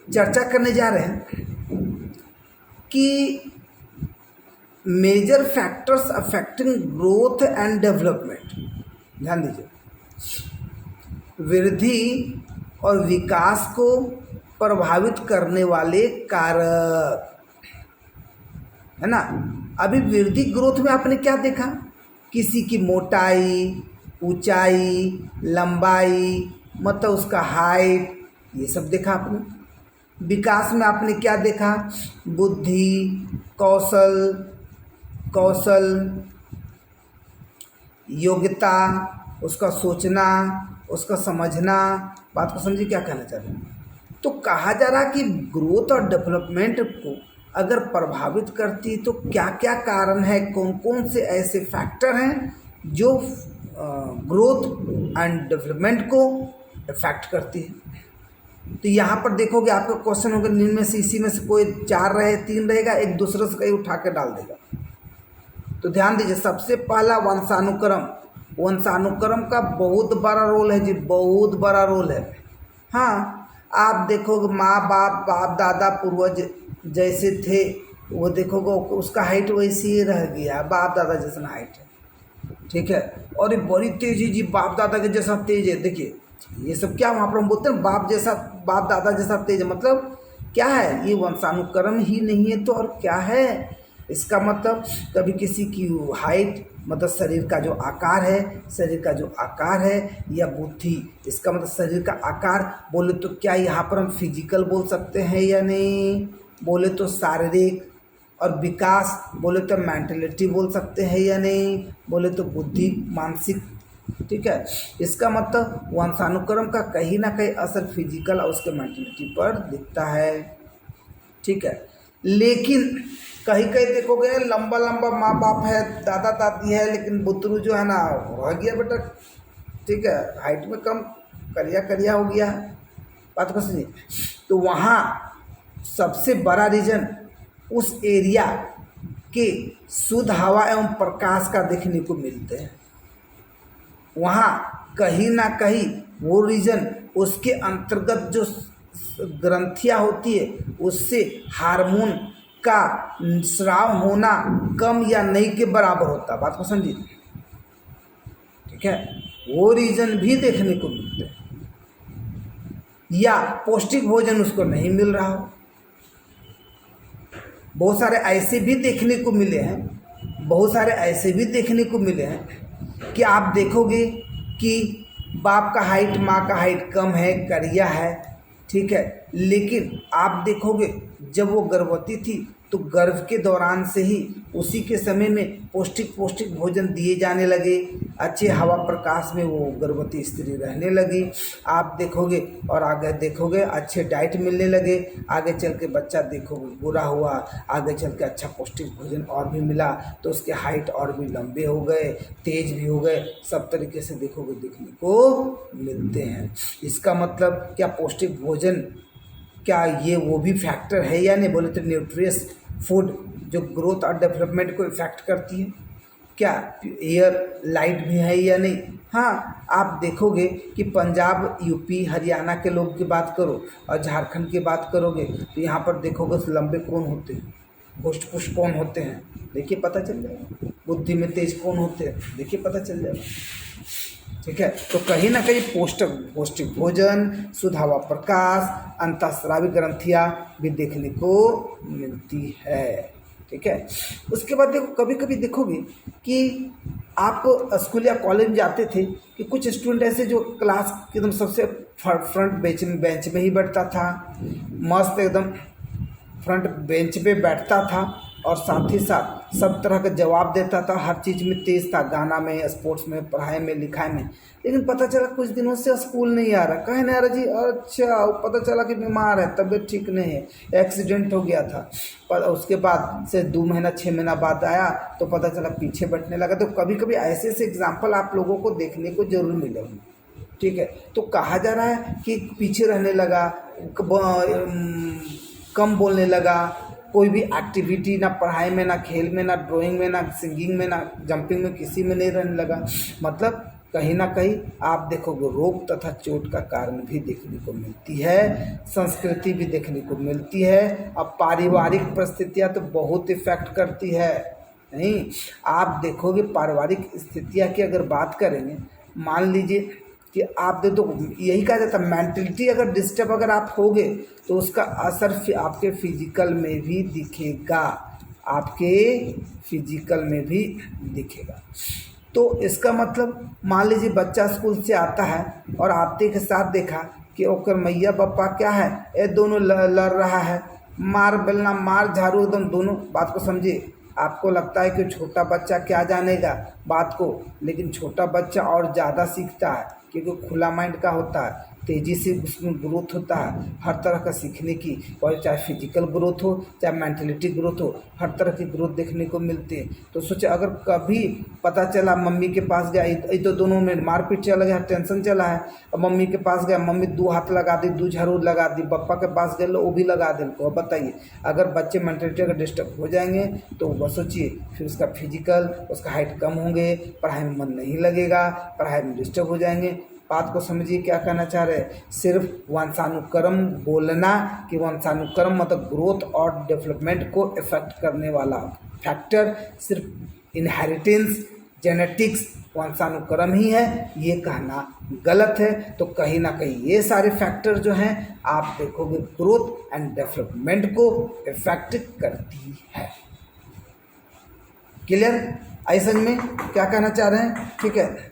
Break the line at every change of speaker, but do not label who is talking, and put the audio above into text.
चर्चा करने जा रहे हैं कि major factors affecting growth and development. ध्यान दीजिए, वृद्धि और विकास को प्रभावित करने वाले कारक, है ना। अभी वृद्धि ग्रोथ में आपने क्या देखा, किसी की मोटाई, ऊंचाई, लंबाई, मतलब उसका हाइट, ये सब देखा आपने। विकास में आपने क्या देखा, बुद्धि, कौशल, योग्यता, उसका सोचना, उसका समझना। बात को समझिए क्या कहना चाह रहे हैं। तो कहा जा रहा कि ग्रोथ और डेवलपमेंट को अगर प्रभावित करती तो क्या क्या कारण है, कौन कौन से ऐसे फैक्टर हैं जो ग्रोथ एंड डेवलपमेंट को इफेक्ट करती है। तो यहाँ पर देखोगे आपका क्वेश्चन होगा निम्न में से इसी में से कोई 4 रहे, 3 रहेगा, एक दूसरे से कहीं उठा के डाल देगा। तो ध्यान दीजिए, सबसे पहला वंशानुक्रम। वंशानुक्रम का बहुत बड़ा रोल है जी, बहुत बड़ा रोल है। हाँ, आप देखोगे माँ बाप दादा पूर्वज जैसे थे, वो देखोगे उसका हाइट वैसे ही रह गया, बाप दादा जैसा हाइट है, ठीक है। और ये बड़ी तेज है जी, बाप दादा के जैसा तेज है। देखिए ये सब क्या वहाँ पर हम बोलते हैं, बाप दादा जैसा तेज है, मतलब क्या है, ये वंशानुक्रम ही नहीं है तो और क्या है। इसका मतलब कभी किसी की हाइट, मतलब शरीर का जो आकार है, या बुद्धि, इसका मतलब शरीर का आकार बोले तो क्या यहाँ पर हम फिजिकल बोल सकते हैं या नहीं, बोले तो शारीरिक, और विकास बोले तो मेंटलिटी बोल सकते हैं या नहीं, बोले तो बुद्धि, मानसिक, ठीक है। इसका मतलब वंशानुक्रम का कहीं ना कहीं असर फिजिकल और उसके मेंटलिटी पर दिखता है, ठीक है। लेकिन कहीं कहीं देखोगे लंबा माँ बाप है, दादा दादी है, लेकिन बुतरू जो है ना रह गया बेटा, ठीक है, हाइट में कम, करिया हो गया। बात को समझिए। तो वहाँ सबसे बड़ा रीजन उस एरिया के शुद्ध हवा एवं प्रकाश का देखने को मिलते हैं। वहाँ कहीं ना कहीं वो रीजन, उसके अंतर्गत जो ग्रंथियाँ होती है उससे हार्मोन का स्राव होना कम या नहीं के बराबर होता है। बात को समझिए, ठीक है। वो रीजन भी देखने को मिलते हैं, या पौष्टिक भोजन उसको नहीं मिल रहा हो। बहुत सारे ऐसे भी देखने को मिले हैं कि आप देखोगे कि बाप का हाइट, माँ का हाइट कम है, करिया है, ठीक है, लेकिन आप देखोगे जब वो गर्भवती थी तो गर्भ के दौरान से ही उसी के समय में पौष्टिक भोजन दिए जाने लगे, अच्छे हवा प्रकाश में वो गर्भवती स्त्री रहने लगी। आप देखोगे और आगे देखोगे अच्छे डाइट मिलने लगे, आगे चल के बच्चा देखोगे पूरा हुआ, आगे चल के अच्छा पौष्टिक भोजन और भी मिला तो उसके हाइट और भी लंबे हो गए, तेज भी हो गए, सब तरीके से देखोगे देखने को मिलते हैं। इसका मतलब क्या पौष्टिक भोजन, क्या ये वो भी फैक्टर है या नहीं, बोले तो न्यूट्रियस फूड जो ग्रोथ और डेवलपमेंट को इफेक्ट करती है। क्या एयर लाइट भी है या नहीं। हाँ, आप देखोगे कि पंजाब, यूपी, हरियाणा के लोग की बात करो और झारखंड की बात करोगे तो यहाँ पर देखोगे लंबे कौन होते हैं, पुष्ट कौन होते हैं, देखिए पता चल जाएगा। बुद्धि में तेज कौन होते हैं, देखिए पता चल जाएगा, ठीक है। तो कहीं ना कहीं पौष्टिक भोजन, शुद्ध हवा प्रकाश, अंतःस्रावी ग्रंथियाँ भी देखने को मिलती है, ठीक है। उसके बाद देखो कभी कभी देखोगे कि आप स्कूल या कॉलेज में जाते थे कि कुछ स्टूडेंट ऐसे जो क्लास के एकदम सबसे फ्रंट बेंच में ही बैठता था, मस्त एकदम फ्रंट बेंच पे बैठता था और साथ ही साथ सब तरह का जवाब देता था, हर चीज़ में तेज़ था, गाना में, स्पोर्ट्स में, पढ़ाई में, लिखाई में। लेकिन पता चला कुछ दिनों से स्कूल नहीं आ रहा, कहीं नहीं आ रहा जी। अच्छा, पता चला कि बीमार है, तबीयत ठीक नहीं है, एक्सीडेंट हो गया था। पर उसके बाद से 2 महीना 6 महीना बाद आया तो पता चला पीछे बैठने लगा। तो कभी कभी ऐसे ऐसे एग्जाम्पल आप लोगों को देखने को जरूर मिलेंगे, ठीक है। तो कहा जा रहा है कि पीछे रहने लगा, कम बोलने लगा, कोई भी एक्टिविटी ना पढ़ाई में, ना खेल में, ना ड्राइंग में, ना सिंगिंग में, ना जंपिंग में, किसी में नहीं रहने लगा। मतलब कहीं ना कहीं आप देखोगे रोग तथा चोट का कारण भी देखने को मिलती है, संस्कृति भी देखने को मिलती है। अब पारिवारिक परिस्थितियां तो बहुत इफेक्ट करती है। नहीं, आप देखोगे पारिवारिक स्थितियां की अगर बात करेंगे, मान लीजिए कि आप दे तो यही कहा जाता है मेंटलिटी अगर डिस्टर्ब अगर आप होगे तो उसका असर आपके फिजिकल में भी दिखेगा, आपके फिजिकल में भी दिखेगा। तो इसका मतलब मान लीजिए बच्चा स्कूल से आता है और आते के साथ देखा कि ओकर मैया पापा क्या है, ये दोनों लड़ रहा है, मार बेलना मार झाड़ू एकदम दोनों। बात को समझिए। आपको लगता है कि छोटा बच्चा क्या जानेगा बात को, लेकिन छोटा बच्चा और ज़्यादा सीखता है क्योंकि खुला माइंड का होता है, तेज़ी से उसमें ग्रोथ होता है हर तरह का सीखने की, और चाहे फिजिकल ग्रोथ हो चाहे मेंटलिटी ग्रोथ हो, हर तरह की ग्रोथ देखने को मिलती है। तो सोचे अगर कभी पता चला मम्मी के पास गया, ये तो दोनों में मारपीट चला गया, टेंशन चला है, और मम्मी के पास गया, मम्मी 2 हाथ लगा दी, 2 झाड़ू लगा दी, पापा के पास गए वो भी लगा दे को। बताइए अगर बच्चे मेंटलिटी अगर डिस्टर्ब हो जाएंगे तो बस सोचिए फिर उसका फिजिकल, उसका हाइट कम होंगे, पढ़ाई में मन नहीं लगेगा, पढ़ाई में डिस्टर्ब हो जाएंगे। बात को समझिए क्या कहना चाह रहे हैं। सिर्फ वंशानुक्रम बोलना कि वंशानुक्रम मतलब ग्रोथ और डेवलपमेंट को इफेक्ट करने वाला फैक्टर सिर्फ इनहेरिटेंस, जेनेटिक्स, वंशानुक्रम ही है, ये कहना गलत है। तो कहीं ना कहीं ये सारे फैक्टर जो हैं आप देखोगे ग्रोथ एंड डेवलपमेंट को इफेक्ट करती है। क्लियर? आई समझ में क्या कहना चाह रहे हैं? ठीक है।